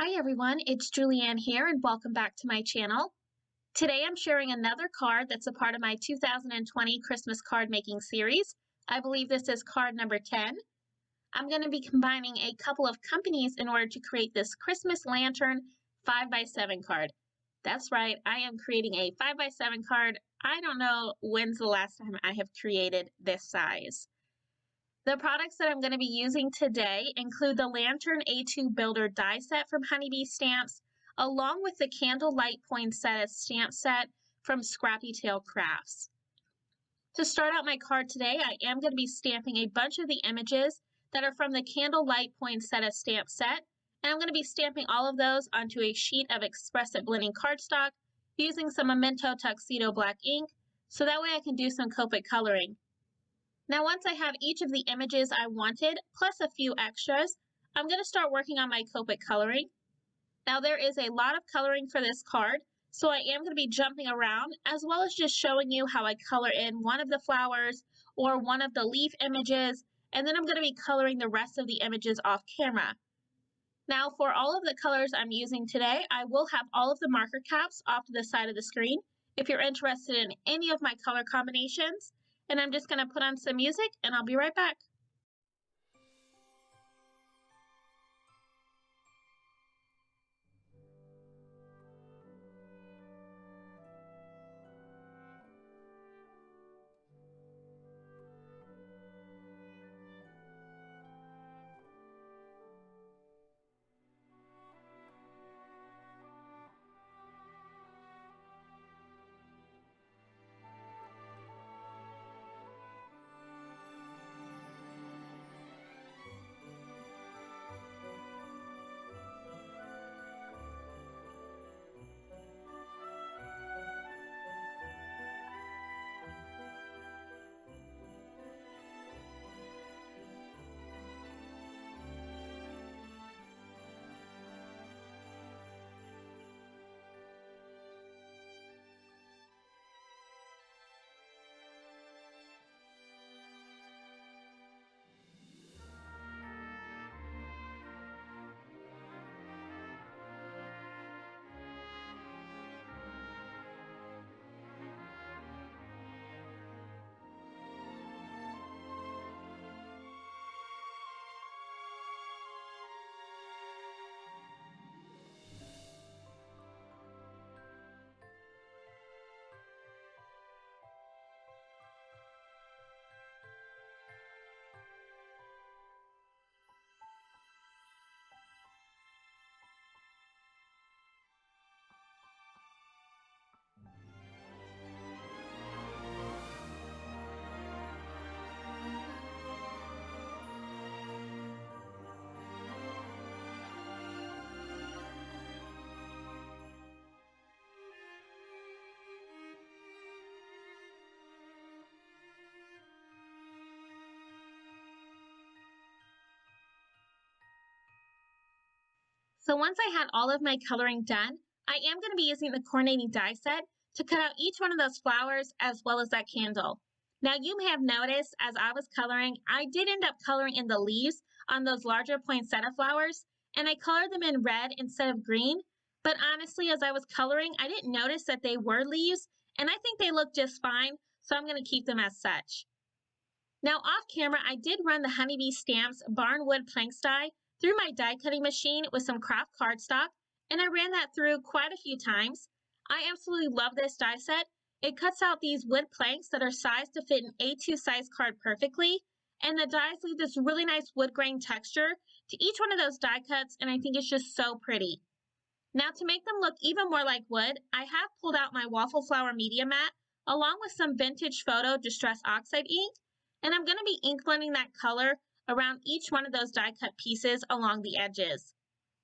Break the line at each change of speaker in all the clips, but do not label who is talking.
Hi everyone, it's Julianne here and welcome back to my channel. Today I'm sharing another card that's a part of my 2020 Christmas card making series. I believe this is card number 10. I'm going to be combining a couple of companies in order to create this Christmas lantern 5x7 card. That's right, I am creating a 5x7 card. I don't know when's the last time I have created this size. The products that I'm going to be using today include the Lantern A2 Builder die set from Honeybee Stamps, along with the Candlelight Poinsettia stamp set from Scrappy Tail Crafts. To start out my card today, I am going to be stamping a bunch of the images that are from the Candlelight Poinsettia stamp set, and I'm going to be stamping all of those onto a sheet of Express-It blending cardstock using some Memento Tuxedo black ink, so that way I can do some Copic coloring. Now once I have each of the images I wanted, plus a few extras, I'm going to start working on my Copic coloring. Now there is a lot of coloring for this card, so I am going to be jumping around, as well as just showing you how I color in one of the flowers or one of the leaf images, and then I'm going to be coloring the rest of the images off camera. Now for all of the colors I'm using today, I will have all of the marker caps off to the side of the screen if you're interested in any of my color combinations. And I'm just going to put on some music and I'll be right back. So once I had all of my coloring done, I am going to be using the coordinating die set to cut out each one of those flowers as well as that candle. Now you may have noticed as I was coloring, I did end up coloring in the leaves on those larger poinsettia flowers, and I colored them in red instead of green. But honestly, as I was coloring, I didn't notice that they were leaves, and I think they look just fine, so I'm going to keep them as such. Now off camera, I did run the Honeybee Stamps Barnwood Planks die through my die cutting machine with some craft cardstock, and I ran that through quite a few times. I absolutely love this die set. It cuts out these wood planks that are sized to fit an A2 size card perfectly, and the dies leave this really nice wood grain texture to each one of those die cuts, and I think it's just so pretty. Now to make them look even more like wood, I have pulled out my Waffle Flower Media Mat along with some Vintage Photo Distress Oxide ink, and I'm going to be ink blending that color around each one of those die cut pieces along the edges.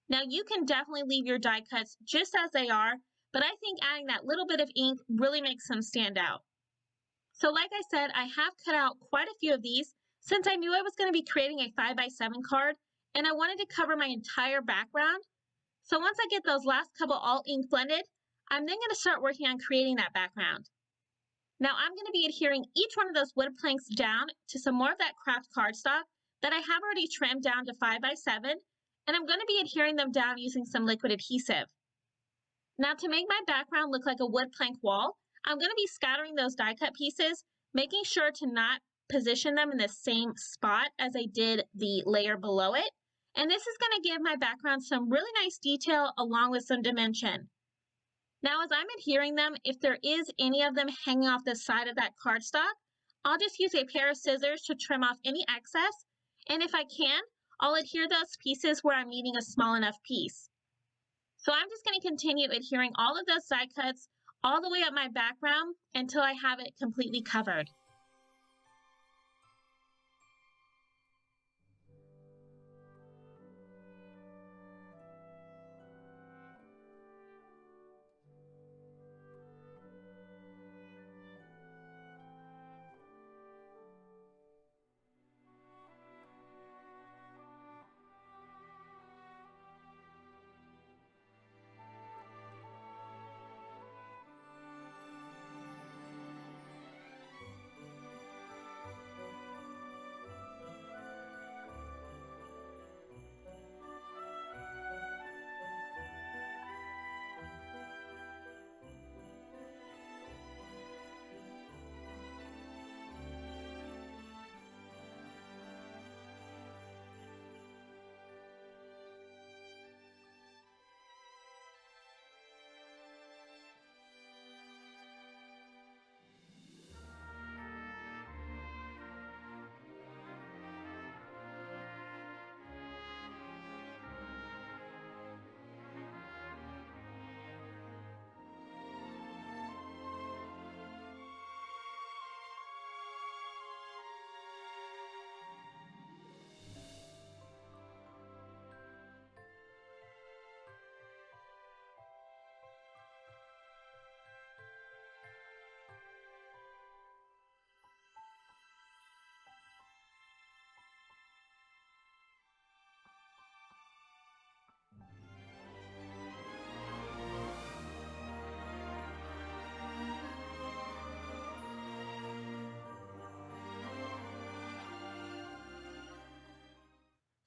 Now you can definitely leave your die cuts just as they are, but I think adding that little bit of ink really makes them stand out. So like I said, I have cut out quite a few of these since I knew I was going to be creating a 5x7 card and I wanted to cover my entire background. So once I get those last couple all ink blended, I'm then going to start working on creating that background. Now I'm going to be adhering each one of those wood planks down to some more of that craft cardstock that I have already trimmed down to 5x7, and I'm going to be adhering them down using some liquid adhesive. Now to make my background look like a wood plank wall, I'm going to be scattering those die cut pieces, making sure to not position them in the same spot as I did the layer below it. And this is going to give my background some really nice detail along with some dimension. Now as I'm adhering them, if there is any of them hanging off the side of that cardstock, I'll just use a pair of scissors to trim off any excess. And if I can, I'll adhere those pieces where I'm needing a small enough piece. So I'm just going to continue adhering all of those die cuts all the way up my background until I have it completely covered.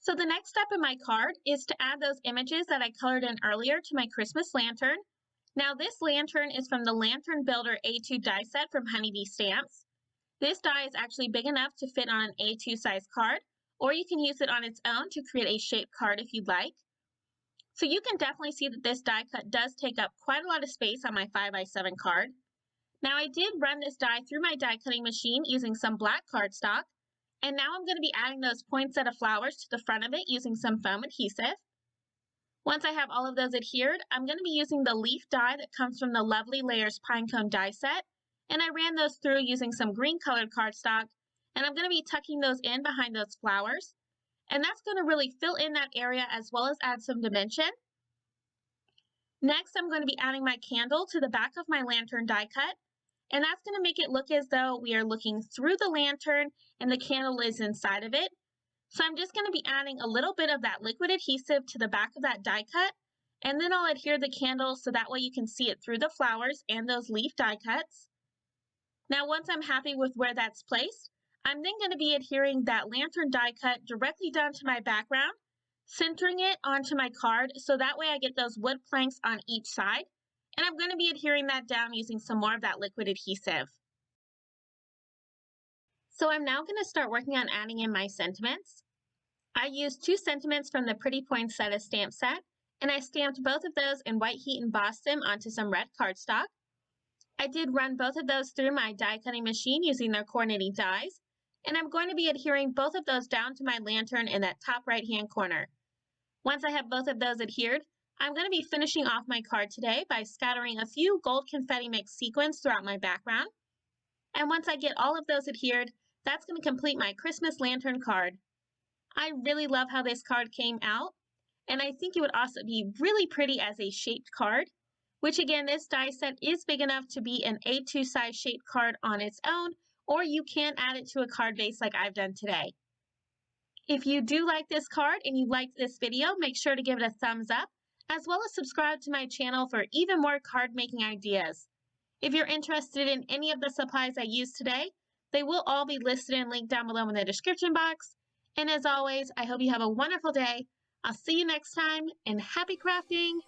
So the next step in my card is to add those images that I colored in earlier to my Christmas lantern. Now this lantern is from the Lantern Builder A2 die set from Honeybee Stamps. This die is actually big enough to fit on an A2 size card, or you can use it on its own to create a shaped card if you'd like. So you can definitely see that this die cut does take up quite a lot of space on my 5x7 card. Now I did run this die through my die cutting machine using some black cardstock. And now I'm going to be adding those poinsettia flowers to the front of it using some foam adhesive. Once I have all of those adhered, I'm going to be using the leaf die that comes from the Lovely Layers Pinecone die set. And I ran those through using some green colored cardstock. And I'm going to be tucking those in behind those flowers. And that's going to really fill in that area as well as add some dimension. Next, I'm going to be adding my candle to the back of my lantern die cut. And that's going to make it look as though we are looking through the lantern and the candle is inside of it. So I'm just going to be adding a little bit of that liquid adhesive to the back of that die cut, and then I'll adhere the candle so that way you can see it through the flowers and those leaf die cuts. Now once I'm happy with where that's placed, I'm then going to be adhering that lantern die cut directly down to my background, centering it onto my card so that way I get those wood planks on each side. And I'm going to be adhering that down using some more of that liquid adhesive. So I'm now going to start working on adding in my sentiments. I used 2 sentiments from the Pretty Poinsettia stamp set, and I stamped both of those in white heat embossed them onto some red cardstock. I did run both of those through my die cutting machine using their coordinating dies, and I'm going to be adhering both of those down to my lantern in that top right hand corner. Once I have both of those adhered, I'm going to be finishing off my card today by scattering a few gold confetti mix sequins throughout my background. And once I get all of those adhered, that's going to complete my Christmas lantern card. I really love how this card came out, and I think it would also be really pretty as a shaped card, which again, this die set is big enough to be an A2 size shaped card on its own, or you can add it to a card base like I've done today. If you do like this card and you liked this video, make sure to give it a thumbs up, as well as subscribe to my channel for even more card making ideas. If you're interested in any of the supplies I used today, they will all be listed and linked down below in the description box. And as always, I hope you have a wonderful day. I'll see you next time, and happy crafting!